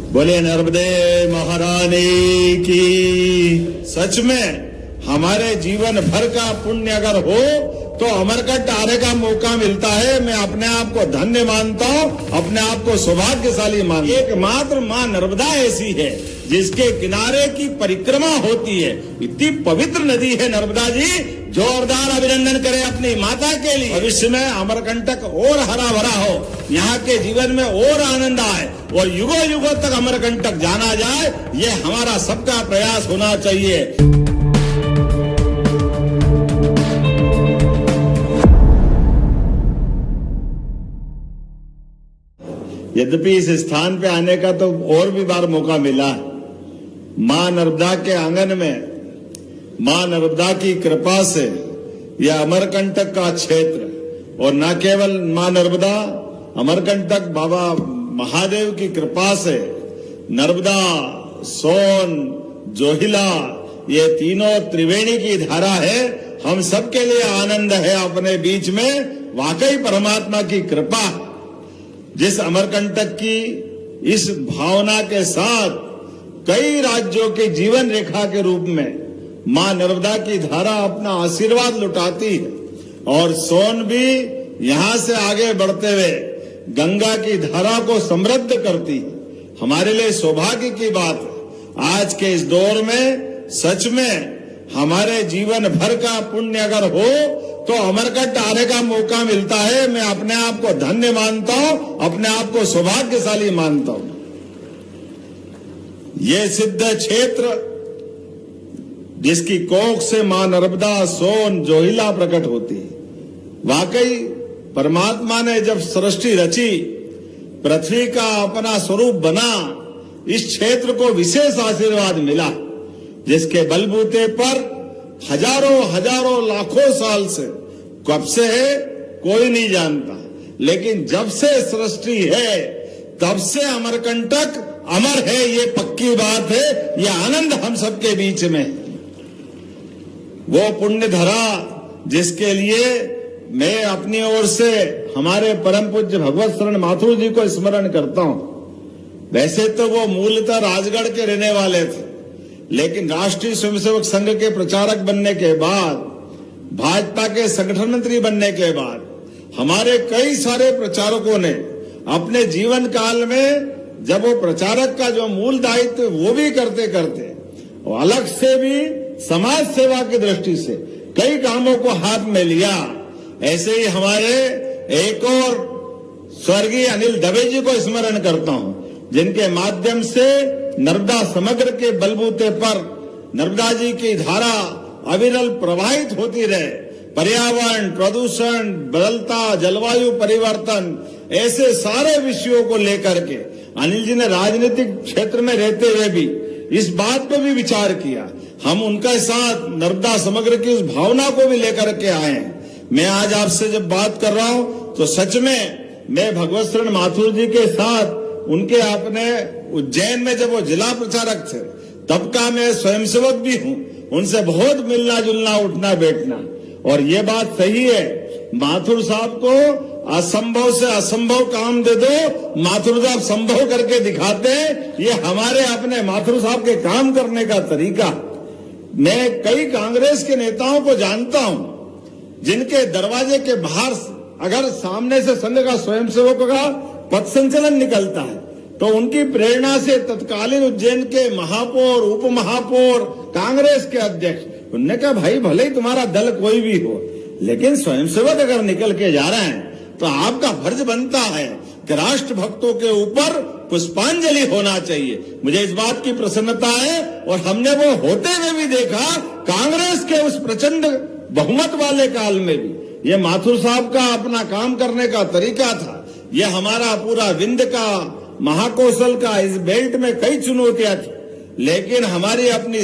बोले नर्मदे महारानी की। सच में हमारे जीवन भर का पुण्य अगर हो तो अमरकंटक आने का मौका मिलता है। मैं अपने आप को धन्य मानता हूँ, अपने आप को सौभाग्यशाली मानता हूँ। एकमात्र माँ नर्मदा ऐसी है जिसके किनारे की परिक्रमा होती है। इतनी पवित्र नदी है नर्मदा जी। जोरदार अभिनंदन करें अपनी माता के लिए। भविष्य में अमरकंटक और हरा भरा हो, यहाँ के जीवन में और आनंद आए और युगों युगों तक अमरकंटक जाना जाए, ये हमारा सबका प्रयास होना चाहिए। यद्यपि इस स्थान पे आने का तो और भी बार मौका मिला। मां नर्मदा के आंगन में मां नर्मदा की कृपा से यह अमरकंटक का क्षेत्र, और न केवल मां नर्मदा, अमरकंटक बाबा महादेव की कृपा से नर्मदा, सोन, जोहिला, ये तीनों त्रिवेणी की धारा है। हम सबके लिए आनंद है अपने बीच में। वाकई परमात्मा की कृपा। जिस अमरकंटक की इस भावना के साथ कई राज्यों के जीवन रेखा के रूप में मां नर्मदा की धारा अपना आशीर्वाद लुटाती है, और सोन भी यहां से आगे बढ़ते हुए गंगा की धारा को समृद्ध करती है। हमारे लिए सौभाग्य की बात है। आज के इस दौर में सच में हमारे जीवन भर का पुण्य अगर हो तो अमरकंटक आने का मौका मिलता है। मैं अपने आप को धन्य मानता हूं, अपने आप को सौभाग्यशाली मानता हूं। ये सिद्ध क्षेत्र जिसकी कोख से मां नर्मदा, सोन, जोहिला प्रकट होती है। वाकई परमात्मा ने जब सृष्टि रची, पृथ्वी का अपना स्वरूप बना, इस क्षेत्र को विशेष आशीर्वाद मिला, जिसके बलबूते पर हजारों हजारों लाखों साल से, कब से है कोई नहीं जानता, लेकिन जब से सृष्टि है तब से अमरकंटक अमर है। ये पक्की बात है। ये आनंद हम सबके बीच में। वो पुण्य धरा जिसके लिए मैं अपनी ओर से हमारे परम पूज्य भगवत शरण माथुर जी को स्मरण करता हूं। वैसे तो वो मूलतः राजगढ़ के रहने वाले थे, लेकिन राष्ट्रीय स्वयंसेवक संघ के प्रचारक बनने के बाद, भाजपा के संगठन मंत्री बनने के बाद, हमारे कई सारे प्रचारकों ने अपने जीवन काल में, जब वो प्रचारक का जो मूल दायित्व वो भी करते करते और अलग से भी समाज सेवा की दृष्टि से कई कामों को हाथ में लिया। ऐसे ही हमारे एक और स्वर्गीय अनिल दवे जी को स्मरण करता हूं, जिनके माध्यम से नर्मदा समग्र के बलबूते पर नर्मदा जी की धारा अविरल प्रवाहित होती रहे। पर्यावरण, प्रदूषण, बदलता जलवायु परिवर्तन, ऐसे सारे विषयों को लेकर के अनिल जी ने राजनीतिक क्षेत्र में रहते हुए भी इस बात पे भी विचार किया। हम उनके साथ नर्मदा समग्र की उस भावना को भी लेकर के आए हैं। मैं आज आपसे जब बात कर रहा हूं तो सच में मैं भगवत शरण माथुर जी के साथ उनके अपने उज्जैन में जब वो जिला प्रचारक थे तब का मैं स्वयंसेवक भी हूं। उनसे बहुत मिलना जुलना, उठना बैठना। और ये बात सही है, माथुर साहब को असंभव से असंभव काम दे दो, माथुर साहब संभव करके दिखाते हैं। ये हमारे अपने माथुर साहब के काम करने का तरीका। मैं कई कांग्रेस के नेताओं को जानता हूं जिनके दरवाजे के बाहर अगर सामने से संघ का स्वयंसेवकों का पथ संचलन निकलता है तो उनकी प्रेरणा से तत्कालीन उज्जैन के महापौर, उप महापौर, कांग्रेस के अध्यक्ष, उनने कहा भाई भले ही तुम्हारा दल कोई भी हो, लेकिन स्वयंसेवक अगर निकल के जा रहे हैं तो आपका फर्ज बनता है कि राष्ट्र भक्तों के ऊपर पुष्पांजलि होना चाहिए। मुझे इस बात की प्रसन्नता है, और हमने वो होते हुए भी देखा कांग्रेस के उस प्रचंड बहुमत वाले काल में भी। ये माथुर साहब का अपना काम करने का तरीका था। ये हमारा पूरा विंध्य का, महाकौशल का, इस बेल्ट में कई चुनौतियां थी, लेकिन हमारी अपनी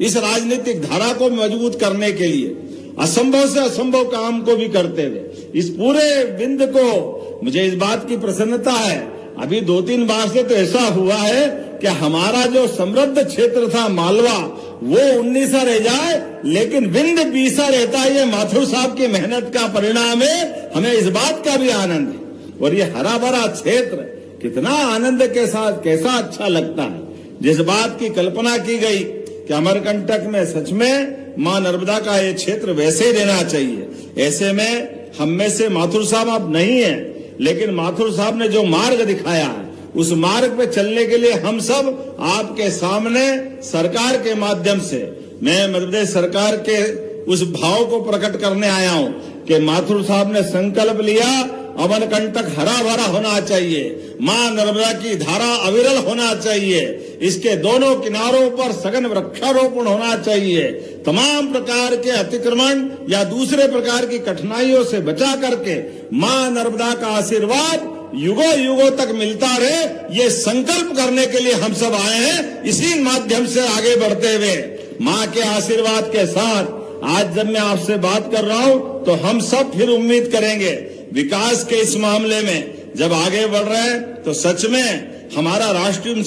इस राजनीतिक धारा को मजबूत करने के लिए असंभव से असंभव काम को भी करते हुए इस पूरे विंध्य को, मुझे इस बात की प्रसन्नता है, अभी 2-3 बार से तो ऐसा हुआ है कि हमारा जो समृद्ध क्षेत्र था मालवा, वो 19 रह जाए, लेकिन विंध्य 20 रहता है। ये माथुर साहब की मेहनत का परिणाम है। हमें इस बात का भी आनंद है। और ये हरा भरा क्षेत्र, कितना आनंद के साथ, कैसा अच्छा लगता है। जिस बात की कल्पना की गई कि अमरकंटक में सच में मां नर्मदा का ये क्षेत्र वैसे ही रहना चाहिए। ऐसे में हम में से माथुर साहब अब नहीं है, लेकिन माथुर साहब ने जो मार्ग दिखाया है उस मार्ग पे चलने के लिए हम सब आपके सामने सरकार के माध्यम से, मैं मध्य प्रदेश सरकार के उस भाव को प्रकट करने आया हूं कि माथुर साहब ने संकल्प लिया अमरकंटक हरा भरा होना चाहिए, मां नर्मदा की धारा अविरल होना चाहिए, इसके दोनों किनारों पर सघन वृक्षारोपण होना चाहिए, तमाम प्रकार के अतिक्रमण या दूसरे प्रकार की कठिनाइयों से बचा करके मां नर्मदा का आशीर्वाद युगों युगों तक मिलता रहे, ये संकल्प करने के लिए हम सब आए हैं। इसी माध्यम से आगे बढ़ते हुए मां के आशीर्वाद के साथ आज जब मैं आपसे बात कर रहा हूं तो हम सब फिर उम्मीद करेंगे विकास के इस मामले में जब आगे बढ़ रहे हैं तो सच में हमारा राष्ट्रीय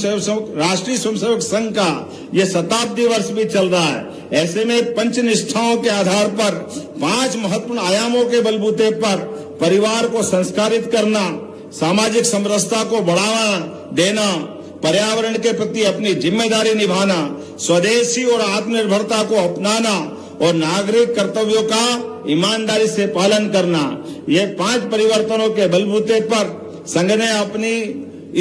स्वयंसेवक संघ का ये शताब्दी वर्ष भी चल रहा है। ऐसे में पंचनिष्ठाओं के आधार पर 5 महत्वपूर्ण आयामों के बलबूते पर परिवार को संस्कारित करना, सामाजिक समरसता को बढ़ावा देना, पर्यावरण के प्रति अपनी जिम्मेदारी निभाना, स्वदेशी और आत्मनिर्भरता को अपनाना और नागरिक कर्तव्यों का ईमानदारी से पालन करना, ये 5 परिवर्तनों के बलबूते पर संघ ने अपनी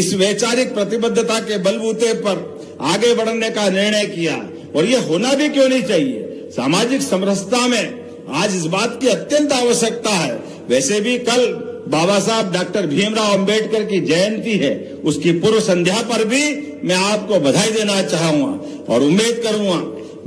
इस वैचारिक प्रतिबद्धता के बलबूते पर आगे बढ़ने का निर्णय किया। और ये होना भी क्यों नहीं चाहिए। सामाजिक समरसता में आज इस बात की अत्यंत आवश्यकता है। वैसे भी कल बाबा साहब डॉक्टर भीमराव अंबेडकर की जयंती है, उसकी पूर्व संध्या पर भी मैं आपको बधाई देना चाहूंगा और उम्मीद करूंगा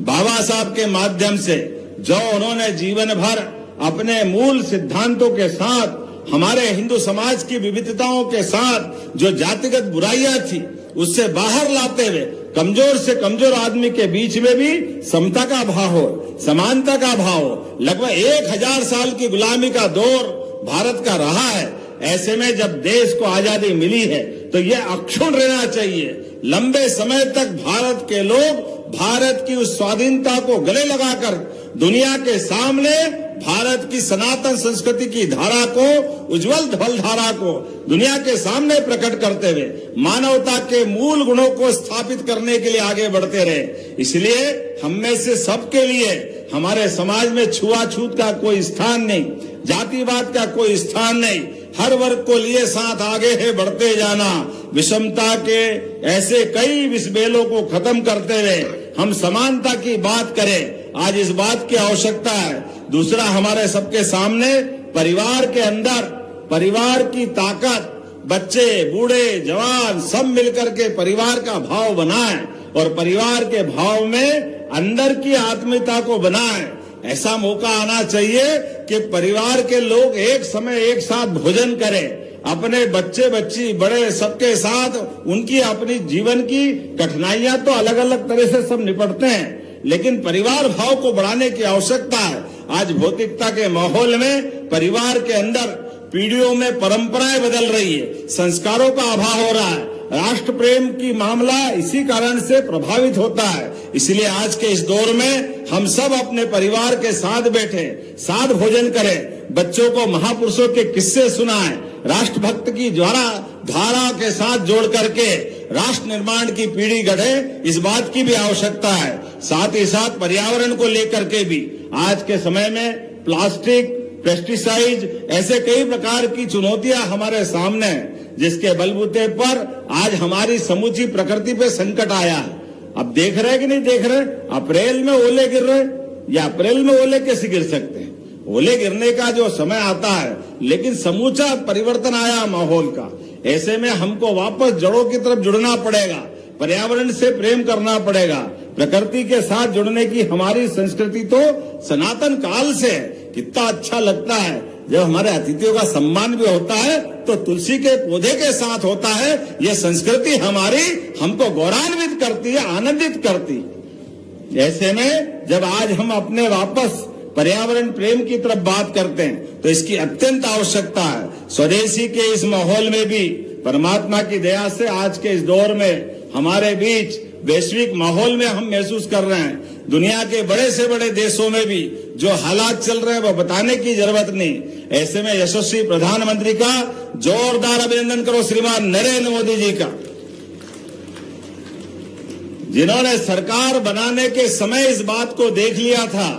बाबा साहब के माध्यम से जो उन्होंने जीवन भर अपने मूल सिद्धांतों के साथ हमारे हिंदू समाज की विविधताओं के साथ जो जातिगत बुराइयां थी उससे बाहर लाते हुए कमजोर से कमजोर आदमी के बीच में भी समता का भाव हो, समानता का भाव हो। लगभग 1000 साल की गुलामी का दौर भारत का रहा है। ऐसे में जब देश को आजादी मिली है तो ये अक्षुण्ण रहना चाहिए। लंबे समय तक भारत के लोग भारत की उस स्वाधीनता को गले लगाकर दुनिया के सामने भारत की सनातन संस्कृति की धारा को, उज्जवल धवल धारा को दुनिया के सामने प्रकट करते हुए मानवता के मूल गुणों को स्थापित करने के लिए आगे बढ़ते रहे। इसलिए हम में से सबके लिए हमारे समाज में छुआछूत का कोई स्थान नहीं, जातिवाद का कोई स्थान नहीं। हर वर्ग को लिए साथ आगे है बढ़ते जाना। विषमता के ऐसे कई विषबेलों को खत्म करते हुए हम समानता की बात करें। आज इस बात की आवश्यकता है। दूसरा, हमारे सबके सामने परिवार के अंदर परिवार की ताकत, बच्चे बूढ़े जवान सब मिलकर के परिवार का भाव बनाएं और परिवार के भाव में अंदर की आत्मीयता को बनाएं। ऐसा मौका आना चाहिए कि परिवार के लोग एक समय एक साथ भोजन करें, अपने बच्चे बच्ची बड़े सबके साथ। उनकी अपनी जीवन की कठिनाइयां तो अलग अलग तरह से सब निपटते हैं, लेकिन परिवार भाव को बढ़ाने की आवश्यकता है। आज भौतिकता के माहौल में परिवार के अंदर पीढ़ियों में परंपराएं बदल रही है, संस्कारों का अभाव हो रहा है, राष्ट्र प्रेम की मामला इसी कारण से प्रभावित होता है। इसलिए आज के इस दौर में हम सब अपने परिवार के साथ बैठे, साथ भोजन करें, बच्चों को महापुरुषों के किस्से सुनाएं, राष्ट्रभक्त की धारा के साथ जोड़ करके राष्ट्र निर्माण की पीढ़ी गढ़े, इस बात की भी आवश्यकता है। साथ ही साथ पर्यावरण को लेकर के भी आज के समय में प्लास्टिक, पेस्टिसाइड, ऐसे कई प्रकार की चुनौतियां हमारे सामने हैं, जिसके बलबूते पर आज हमारी समूची प्रकृति पे संकट आया है। अब देख रहे कि नहीं देख रहे, अप्रैल में ओले गिर रहे, या अप्रैल में ओले कैसे गिर सकते हैं। ओले गिरने का जो समय आता है, लेकिन समूचा परिवर्तन आया माहौल का। ऐसे में हमको वापस जड़ों की तरफ जुड़ना पड़ेगा, पर्यावरण से प्रेम करना पड़ेगा। प्रकृति के साथ जुड़ने की हमारी संस्कृति तो सनातन काल से है। कितना अच्छा लगता है जब हमारे अतिथियों का सम्मान भी होता है तो तुलसी के पौधे के साथ होता है। ये संस्कृति हमारी हमको गौरवान्वित करती है, आनंदित करती। ऐसे में जब आज हम अपने वापस पर्यावरण प्रेम की तरफ बात करते हैं तो इसकी अत्यंत आवश्यकता है। स्वदेशी के इस माहौल में भी परमात्मा की दया से आज के इस दौर में हमारे बीच वैश्विक माहौल में हम महसूस कर रहे हैं दुनिया के बड़े से बड़े देशों में भी जो हालात चल रहे हैं वो बताने की जरूरत नहीं। ऐसे में यशस्वी प्रधानमंत्री का जोरदार अभिनंदन करो श्रीमान नरेंद्र मोदी जी का, जिन्होंने सरकार बनाने के समय इस बात को देख लिया था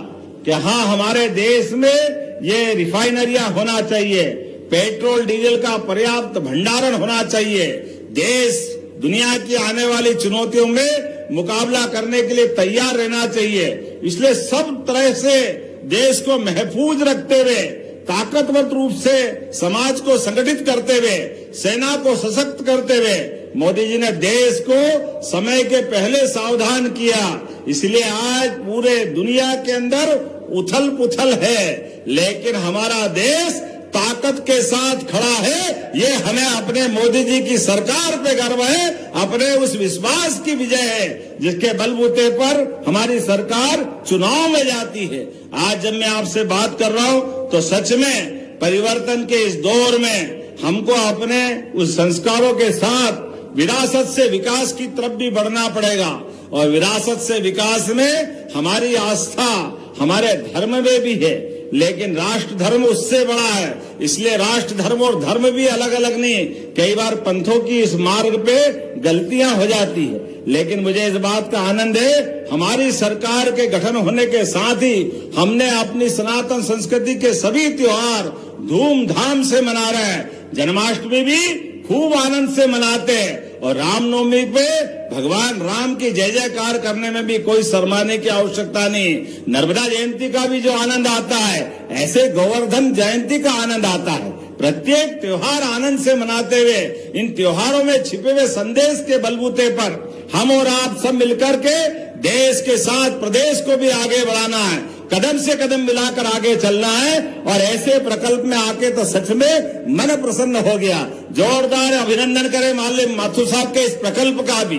कि हाँ, हमारे देश में ये रिफाइनरियां होना चाहिए, पेट्रोल डीजल का पर्याप्त भंडारण होना चाहिए, देश दुनिया की आने वाली चुनौतियों में मुकाबला करने के लिए तैयार रहना चाहिए। इसलिए सब तरह से देश को महफूज रखते हुए, ताकतवर रूप से समाज को संगठित करते हुए, सेना को सशक्त करते हुए मोदी जी ने देश को समय के पहले सावधान किया। इसलिए आज पूरे दुनिया के अंदर उथल पुथल है, लेकिन हमारा देश ताकत के साथ खड़ा है। ये हमें अपने मोदी जी की सरकार पे गर्व है, अपने उस विश्वास की विजय है जिसके बलबूते पर हमारी सरकार चुनाव में जाती है। आज जब मैं आपसे बात कर रहा हूं तो सच में परिवर्तन के इस दौर में हमको अपने उस संस्कारों के साथ विरासत से विकास की तरफ भी बढ़ना पड़ेगा, और विरासत से विकास में हमारी आस्था हमारे धर्म में भी है, लेकिन राष्ट्र धर्म उससे बड़ा है। इसलिए राष्ट्र धर्म और धर्म भी अलग अलग नहीं। कई बार पंथों की इस मार्ग पे गलतियां हो जाती है, लेकिन मुझे इस बात का आनंद है हमारी सरकार के गठन होने के साथ ही हमने अपनी सनातन संस्कृति के सभी त्योहार धूमधाम से मना रहे हैं। जन्माष्टमी भी खूब आनंद से मनाते हैं, और रामनवमी पे भगवान राम की जय जयकार करने में भी कोई शर्माने की आवश्यकता नहीं। नर्मदा जयंती का भी जो आनंद आता है, ऐसे गोवर्धन जयंती का आनंद आता है। प्रत्येक त्योहार आनंद से मनाते हुए इन त्योहारों में छिपे हुए संदेश के बलबूते पर हम और आप सब मिलकर के देश के साथ प्रदेश को भी आगे बढ़ाना है, कदम से कदम मिलाकर आगे चलना है। और ऐसे प्रकल्प में आके तो सच में मन प्रसन्न हो गया। जोरदार अभिनंदन करें माननीय माथुर साहब के इस प्रकल्प का भी,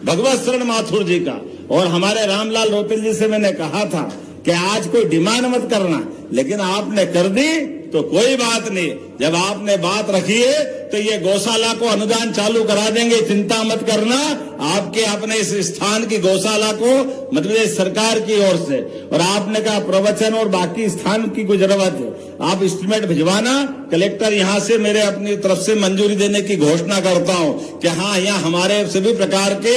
भगवत शरण माथुर जी का। और हमारे रामलाल रोतेल जी से मैंने कहा था कि आज कोई डिमांड मत करना, लेकिन आपने कर दी तो कोई बात नहीं। जब आपने बात रखी है तो ये गौशाला को अनुदान चालू करा देंगे, चिंता मत करना। आपके अपने इस स्थान की गौशाला को मध्य प्रदेश सरकार की ओर से, और आपने कहा प्रवचन और बाकी स्थान की कोई जरूरत है, आप एस्टीमेट भिजवाना, कलेक्टर यहाँ से मेरे अपनी तरफ से मंजूरी देने की घोषणा करता हूँ कि हाँ, यहाँ हमारे सभी प्रकार के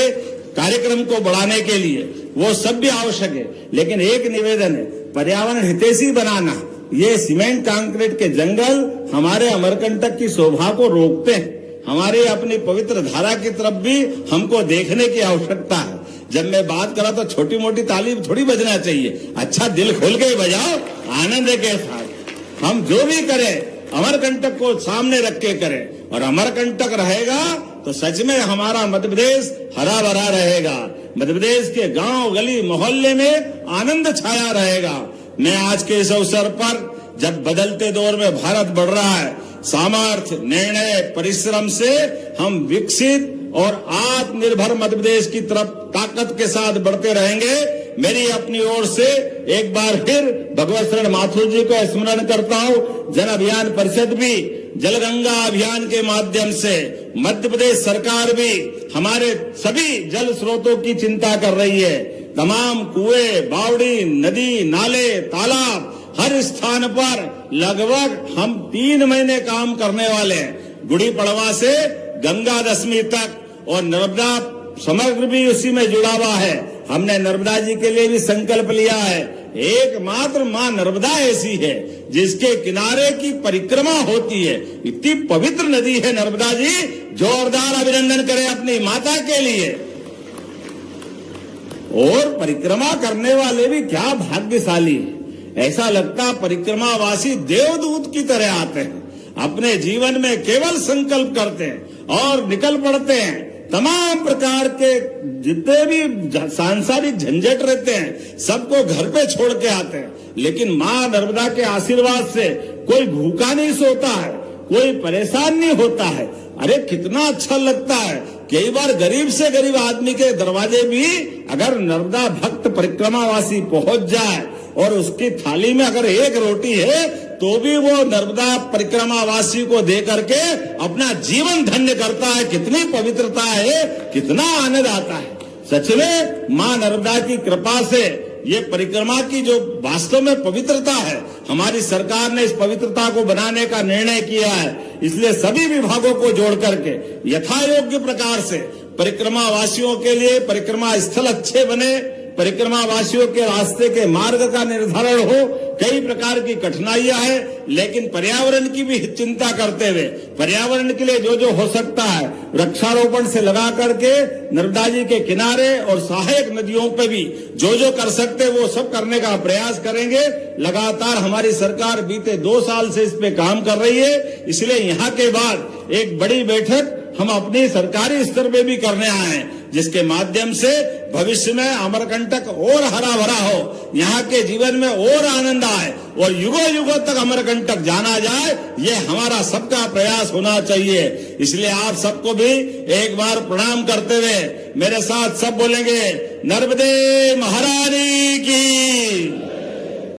कार्यक्रम को बढ़ाने के लिए वो सब भी आवश्यक है। लेकिन एक निवेदन है, पर्यावरण हितैषी बनाना। ये सीमेंट कंक्रीट के जंगल हमारे अमरकंटक की शोभा को रोकते हैं। हमारी अपनी पवित्र धारा की तरफ भी हमको देखने की आवश्यकता है। जब मैं बात करा तो छोटी मोटी ताली थोड़ी बजना चाहिए, अच्छा दिल खोल के बजाओ, आनंद के साथ। हम जो भी करें अमरकंटक को सामने रख के करें, और अमरकंटक रहेगा तो सच में हमारा मध्य प्रदेश हरा भरा रहेगा। मध्य प्रदेश के गांव गली मोहल्ले में आनंद छाया रहेगा। मैं आज के इस अवसर पर, जब बदलते दौर में भारत बढ़ रहा है, सामर्थ्य, निर्णय, परिश्रम से हम विकसित और आत्मनिर्भर मध्य प्रदेश की तरफ ताकत के साथ बढ़ते रहेंगे। मेरी अपनी ओर से एक बार फिर भगवत शरण माथुर जी को स्मरण करता हूँ। जन अभियान परिषद भी जलगंगा अभियान के माध्यम से, मध्य प्रदेश सरकार भी हमारे सभी जल स्रोतों की चिंता कर रही है। तमाम कुएं, बावड़ी, नदी, नाले, तालाब, हर स्थान पर लगभग हम 3 महीने काम करने वाले हैं। गुड़ी पड़वा से गंगा दशमी तक, और नर्मदा समग्र भी उसी में जुड़ा हुआ है। हमने नर्मदा जी के लिए भी संकल्प लिया है। एकमात्र मां नर्मदा ऐसी है जिसके किनारे की परिक्रमा होती है। इतनी पवित्र नदी है नर्मदा जी। जोरदार अभिनंदन करें अपनी माता के लिए। और परिक्रमा करने वाले भी क्या भाग्यशाली है। ऐसा लगता परिक्रमावासी देवदूत की तरह आते हैं, अपने जीवन में केवल संकल्प करते हैं और निकल पड़ते हैं। तमाम प्रकार के जितने भी सांसारिक झंझट रहते हैं सबको घर पे छोड़ के आते हैं, लेकिन मां नर्मदा के आशीर्वाद से कोई भूखा नहीं सोता है, कोई परेशान नहीं होता है। अरे कितना अच्छा लगता है। कई बार गरीब से गरीब आदमी के दरवाजे भी अगर नर्मदा भक्त परिक्रमावासी पहुंच जाए और उसकी थाली में अगर एक रोटी है तो भी वो नर्मदा परिक्रमावासी को दे करके अपना जीवन धन्य करता है। कितनी पवित्रता है, कितना आनंद आता है। सच में मां नर्मदा की कृपा से ये परिक्रमा की जो वास्तव में पवित्रता है, हमारी सरकार ने इस पवित्रता को बनाने का निर्णय किया है। इसलिए सभी विभागों को जोड़ करके यथायोग्य प्रकार से परिक्रमा वासियों के लिए परिक्रमा स्थल अच्छे बने, परिक्रमा वासियों के रास्ते के मार्ग का निर्धारण हो। कई प्रकार की कठिनाइयां हैं, लेकिन पर्यावरण की भी चिंता करते हुए पर्यावरण के लिए जो जो हो सकता है वृक्षारोपण से लगा करके नर्मदा जी के किनारे और सहायक नदियों पे भी जो जो कर सकते वो सब करने का प्रयास करेंगे। लगातार हमारी सरकार बीते 2 साल से इस पे काम कर रही है। इसलिए यहाँ के बाद एक बड़ी बैठक हम अपनी सरकारी स्तर पे भी करने आए हैं, जिसके माध्यम से भविष्य में अमरकंटक और हरा भरा हो, यहाँ के जीवन में और आनंद आए और युगों युगों तक अमरकंटक जाना जाए, ये हमारा सबका प्रयास होना चाहिए। इसलिए आप सबको भी एक बार प्रणाम करते हुए मेरे साथ सब बोलेंगे, नर्मदे महारानी की।